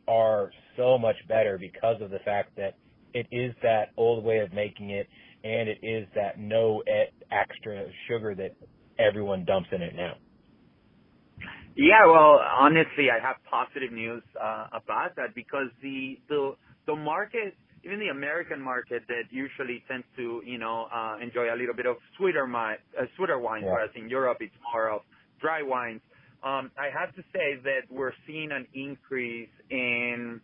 are so much better because of the fact that it is that old way of making it, and it is that no extra sugar that everyone dumps in it now. Yeah, well, honestly, I have positive news about that because the market, even the American market, that usually tends to enjoy a little bit of sweeter wines, Yeah. whereas in Europe it's more of dry wines. I have to say that we're seeing an increase in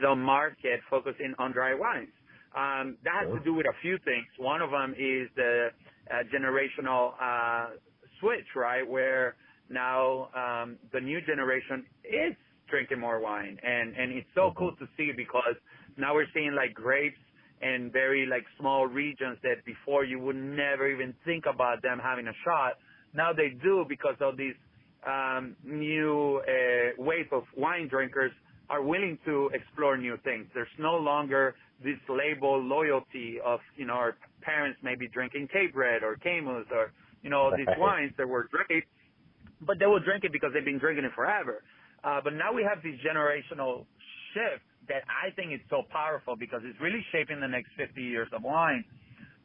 the market focusing on dry wines. That has to do with a few things. One of them is the generational switch, right, where now the new generation is drinking more wine, and it's so cool to see because now we're seeing like grapes and very like small regions that before you would never even think about them having a shot. Now they do because of these new wave of wine drinkers are willing to explore new things. There's no longer this label loyalty of, our parents maybe drinking Cape Red or Camus or, these wines that were great, but they will drink it because they've been drinking it forever. But now we have this generational shift that I think is so powerful because it's really shaping the next 50 years of wine.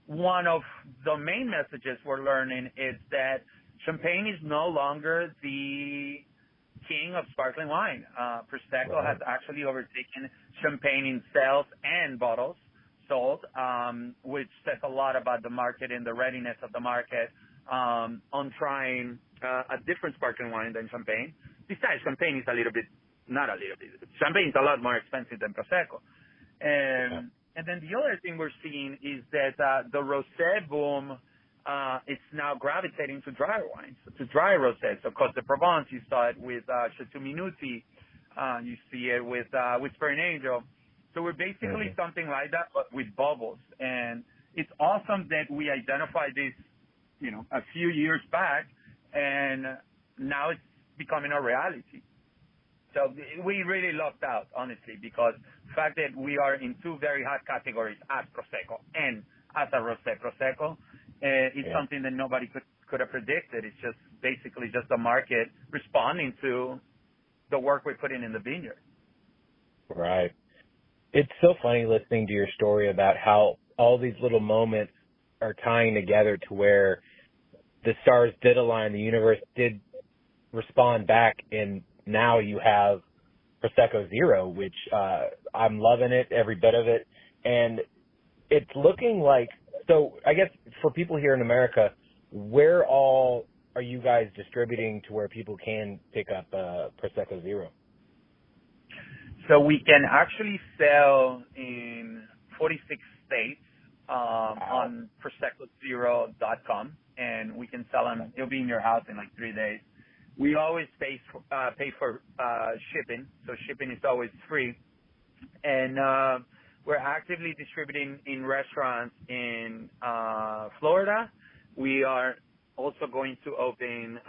One of the main messages we're learning is that Champagne is no longer the king of sparkling wine. Prosecco has actually overtaken Champagne in sales and bottles sold, which says a lot about the market and the readiness of the market on trying a different sparkling wine than Champagne. Besides, Champagne is Champagne is a lot more expensive than Prosecco. And then the other thing we're seeing is that the rosé boom it's now gravitating to dry wines, to dry rosés. So Cote de Provence, you saw it with Chateau Minuti. You see it with Whispering Angel. So we're basically something like that, but with bubbles. And it's awesome that we identified this, a few years back, and now it's becoming a reality. So we really lucked out, honestly, because the fact that we are in two very hot categories as Prosecco and as a rosé Prosecco, it's something that nobody could have predicted. It's just basically just the market responding to the work we're putting in the vineyard. Right. It's so funny listening to your story about how all these little moments are tying together to where the stars did align, the universe did respond back, and now you have Prosecco Zero, which I'm loving it, every bit of it. And it's looking like, so I guess for people here in America, where all are you guys distributing to where people can pick up Prosecco Zero? So we can actually sell in 46 states on ProseccoZero.com, and we can sell them. It'll be in your house in like 3 days. We always pay for shipping, so shipping is always free. And we're actively distributing in restaurants in Florida. We are also going to open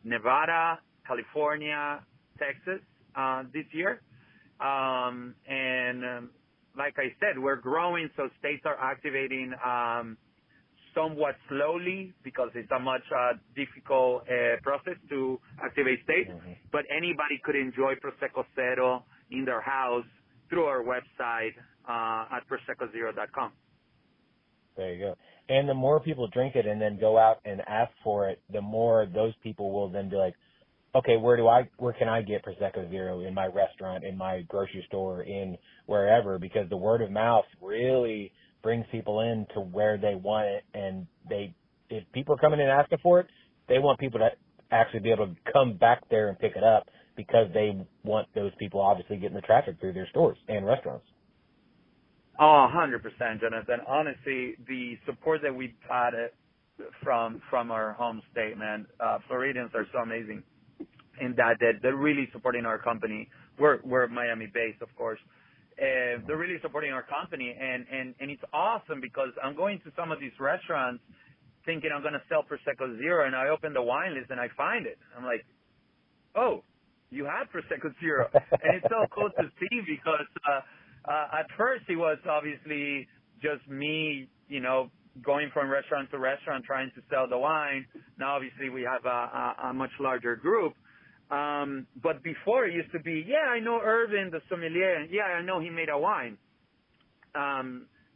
Nevada, California, Texas this year. Like I said, we're growing, so states are activating somewhat slowly because it's a much difficult process to activate states. But anybody could enjoy Prosecco Zero in their house through our website at ProseccoZero.com. There you go. And the more people drink it and then go out and ask for it, the more those people will then be like, okay, where can I get Prosecco Zero in my restaurant, in my grocery store, in wherever? Because the word of mouth really brings people in to where they want it, and if people are coming in and asking for it, they want people to actually be able to come back there and pick it up because they want those people obviously getting the traffic through their stores and restaurants. Oh, 100%, Jonathan. Honestly, the support that we've had from our home state, man, Floridians are so amazing in that they're really supporting our company. We're Miami-based, of course. They're really supporting our company, and it's awesome because I'm going to some of these restaurants thinking I'm going to sell Prosecco Zero, and I open the wine list and I find it. I'm like, oh, you have Prosecco Zero. And it's so cool to see because at first it was obviously just me, going from restaurant to restaurant trying to sell the wine. Now obviously we have a much larger group. But before it used to be, yeah, I know Ervin, the sommelier, and yeah, I know he made a wine.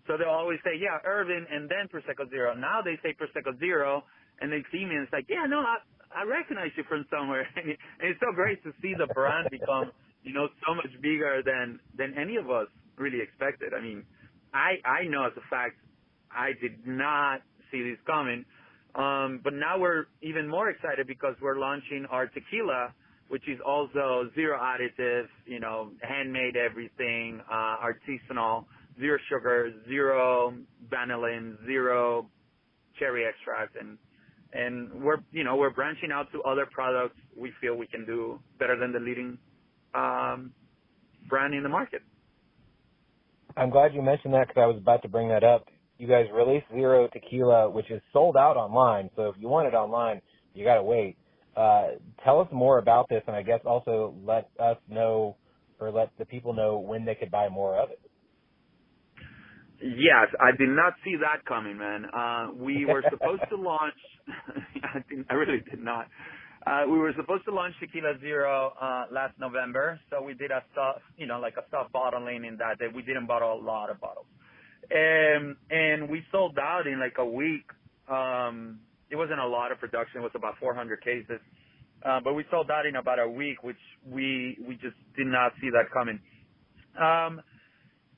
So they'll always say, yeah, Ervin, and then Prosecco Zero. Now they say Prosecco Zero, and they see me, and it's like, yeah, no, I recognize you from somewhere. And it's so great to see the brand become, so much bigger than any of us really expected. I mean, I know as a fact, I did not see this coming. But now we're even more excited because we're launching our tequila, which is also zero additive, handmade everything, artisanal, zero sugar, zero vanillin, zero cherry extract, and we're branching out to other products we feel we can do better than the leading brand in the market. I'm glad you mentioned that because I was about to bring that up. You guys released Zero Tequila, which is sold out online. So if you want it online, you got to wait. Tell us more about this, and I guess also let us know or let the people know when they could buy more of it. Yes, I did not see that coming, man. We were supposed to launch. I really did not. We were supposed to launch Tequila Zero last November, so we did a soft bottling in that we didn't bottle a lot of bottles. And we sold out in like a week. It wasn't a lot of production. It was about 400 cases. But we sold out in about a week, which we just did not see that coming.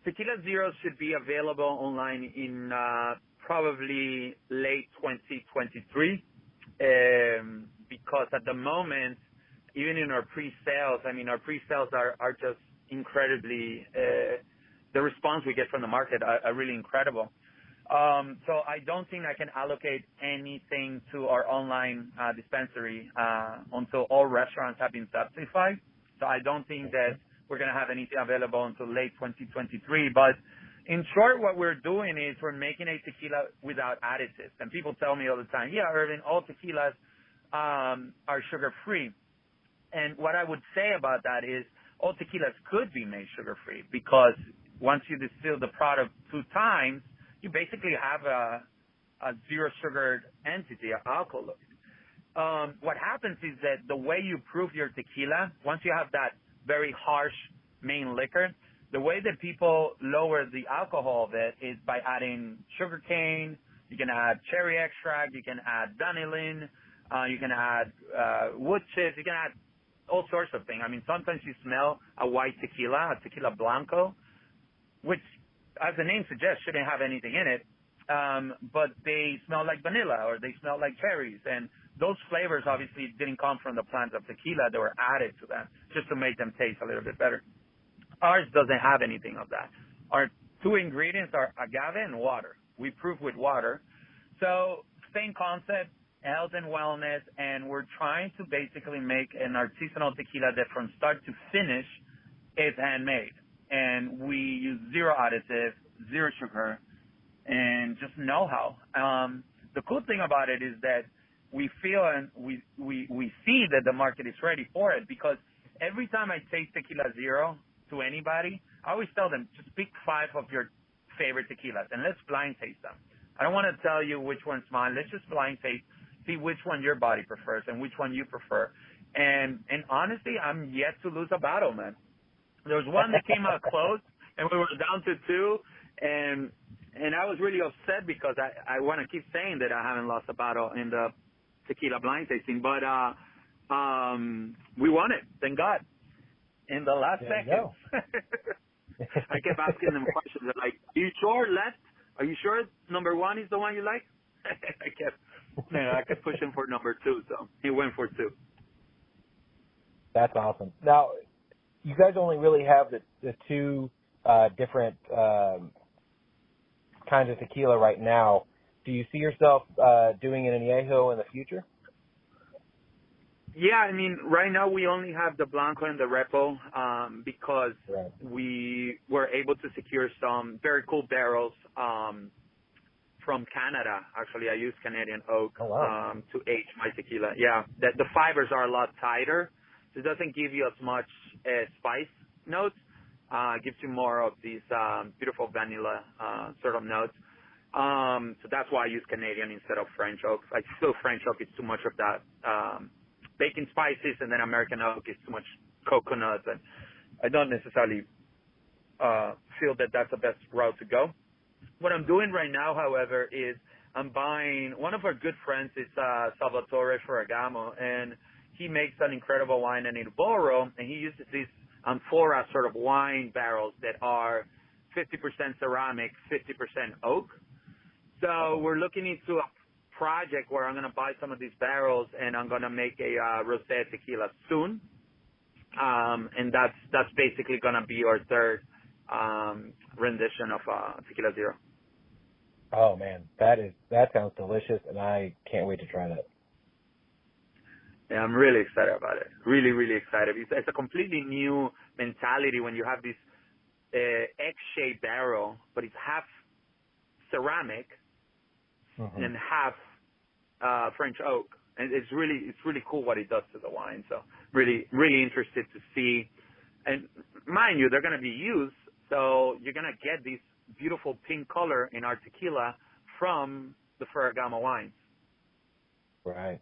Tequila Zero should be available online in probably late 2023. Because at the moment, even in our pre-sales, our pre-sales are just incredibly, the response we get from the market are really incredible. So I don't think I can allocate anything to our online dispensary until all restaurants have been certified. So I don't think that we're going to have anything available until late 2023. But in short, what we're doing is we're making a tequila without additives. And people tell me all the time, yeah, Ervin, all tequilas are sugar-free. And what I would say about that is all tequilas could be made sugar-free because once you distill the product 2 times, you basically have a zero-sugared entity, an alkaloid. What happens is that the way you proof your tequila, once you have that very harsh main liquor, the way that people lower the alcohol of it is by adding sugar cane. You can add cherry extract. You can add vanillin. You can add wood chips. You can add all sorts of things. Sometimes you smell a white tequila, a tequila blanco, which, as the name suggests, shouldn't have anything in it, but they smell like vanilla or they smell like cherries. And those flavors obviously didn't come from the plants of tequila. They were added to them just to make them taste a little bit better. Ours doesn't have anything of that. Our 2 ingredients are agave and water. We proof with water. So same concept, health and wellness, and we're trying to basically make an artisanal tequila that from start to finish is handmade. And we use zero additive, zero sugar, and just know-how. The cool thing about it is that we feel and we see that the market is ready for it because every time I taste Tequila Zero to anybody, I always tell them, just pick 5 of your favorite tequilas and let's blind taste them. I don't want to tell you which one's mine. Let's just blind taste, see which one your body prefers and which one you prefer. And honestly, I'm yet to lose a battle, man. There was one that came out close, and we were down to 2, and I was really upset because I want to keep saying that I haven't lost a battle in the tequila blind tasting, but we won it, thank God, in the last second. I kept asking them questions. They're like, "Are you sure, left? Are you sure number 1 is the one you like?" I kept pushing for number 2, so he went for 2. That's awesome. Now, you guys only really have the 2 different kinds of tequila right now. Do you see yourself doing an añejo in the future? Yeah, right now we only have the Blanco and the Repo because we were able to secure some very cool barrels from Canada. Actually, I use Canadian oak to age my tequila. Yeah, the fibers are a lot tighter. So it doesn't give you as much spice notes. It gives you more of these beautiful vanilla sort of notes. So that's why I use Canadian instead of French oak. I feel French oak is too much of that baking spices, and then American oak is too much coconut, and I don't necessarily feel that that's the best route to go. What I'm doing right now, however, is I'm buying, one of our good friends is Salvatore Ferragamo, and he makes an incredible wine in Edinburgh, and he uses these amphora sort of wine barrels that are 50% ceramic, 50% oak. So we're looking into a project where I'm going to buy some of these barrels, and I'm going to make a rosé tequila soon. And that's basically going to be our third rendition of Tequila Zero. Oh man, that sounds delicious, and I can't wait to try that. Yeah, I'm really excited about it. Really, really excited. It's a completely new mentality when you have this egg-shaped barrel, but it's half ceramic and half French oak, and it's really cool what it does to the wine. So really, really interested to see. And mind you, they're going to be used, so you're going to get this beautiful pink color in our tequila from the Ferragamo wines. Right.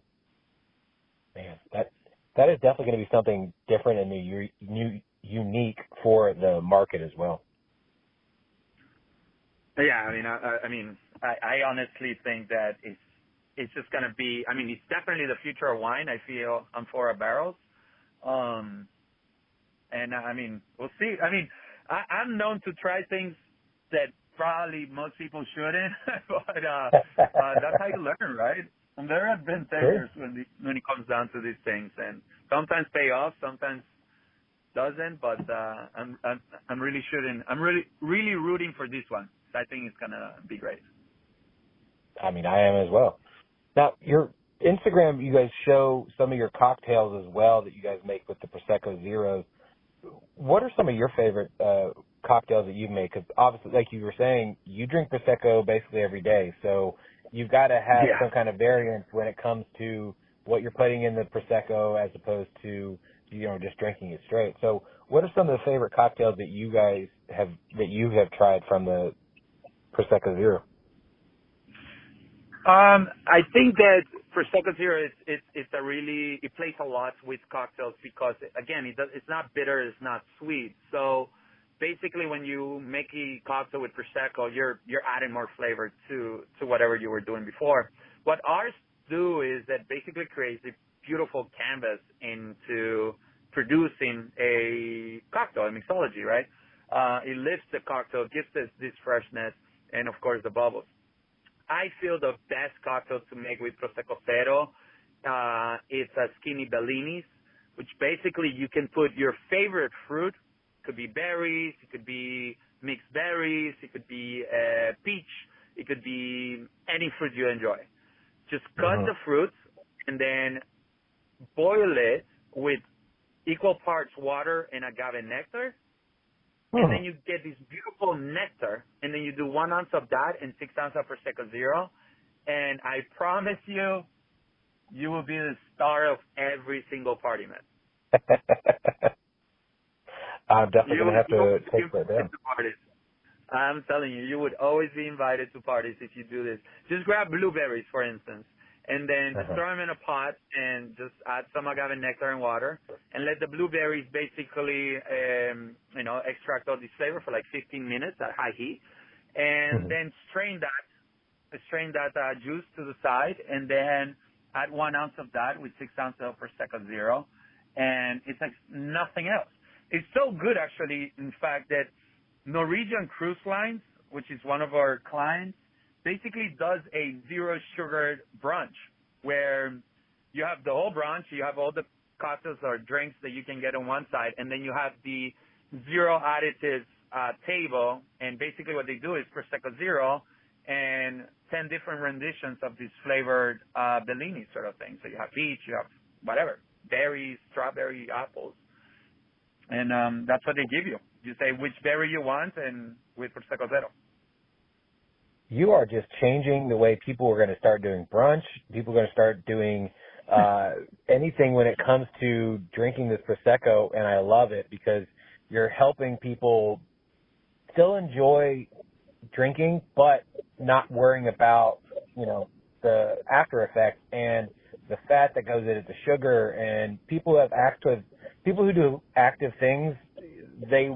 Man, that is definitely going to be something different and unique for the market as well. Yeah, I mean, I honestly think that it's just going to be. I mean, it's definitely the future of wine. I feel amphora barrels, and I mean, we'll see. I mean, I'm known to try things that probably most people shouldn't, but that's how you learn, right? And there have been failures when it comes down to these things, and sometimes pay off, sometimes doesn't. But I'm really rooting for this one. I think it's gonna be great. I mean, I am as well. Now, your Instagram, you guys show some of your cocktails as well that you guys make with the Prosecco Zero. What are some of your favorite cocktails that you make? Because obviously, like you were saying, you drink Prosecco basically every day, so you've got to have some kind of variance when it comes to what you're putting in the Prosecco as opposed to, just drinking it straight. So what are some of the favorite cocktails that you guys have tried from the Prosecco Zero? I think that Prosecco Zero it plays a lot with cocktails because again it's not bitter, it's not sweet. So basically when you make a cocktail with Prosecco, you're adding more flavor to whatever you were doing before. What ours do is that basically creates a beautiful canvas into producing a cocktail, a mixology, right? It lifts the cocktail, gives this freshness, and of course the bubbles. I feel the best cocktail to make with Prosecco Zero, it's a skinny Bellinis, which basically you can put your favorite fruit. It could be berries, it could be mixed berries, it could be peach, it could be any fruit you enjoy. Just cut the fruits and then boil it with equal parts water and agave nectar. And then you get this beautiful nectar, and then you do 1 ounce of that and 6 ounces of Prosecco Zero. And I promise you, you will be the star of every single party, man. I'm definitely going to have to take that down. I'm telling you, you would always be invited to parties if you do this. Just grab blueberries, for instance, and then just throw them in a pot and just add some agave nectar and water and let the blueberries basically, extract all this flavor for like 15 minutes at high heat. And then strain that juice to the side and then add 1 ounce of that with 6 ounces of Prosecco Zero. And it's like nothing else. It's so good, actually, in fact, that Norwegian Cruise Lines, which is one of our clients, basically does a zero sugar brunch where you have the whole brunch, you have all the cocktails or drinks that you can get on one side, and then you have the zero additives table, and basically what they do is Prosecco Zero and 10 different renditions of these flavored Bellini sort of thing. So you have peach, you have whatever, berries, strawberry, apples, and that's what they give you. You say which berry you want, and with Prosecco Zero. You are just changing the way people are going to start doing brunch. People are going to start doing anything when it comes to drinking this Prosecco, and I love it because you're helping people still enjoy drinking, but not worrying about, the after effects. And the fat that goes in it, the sugar, and people who do active things, they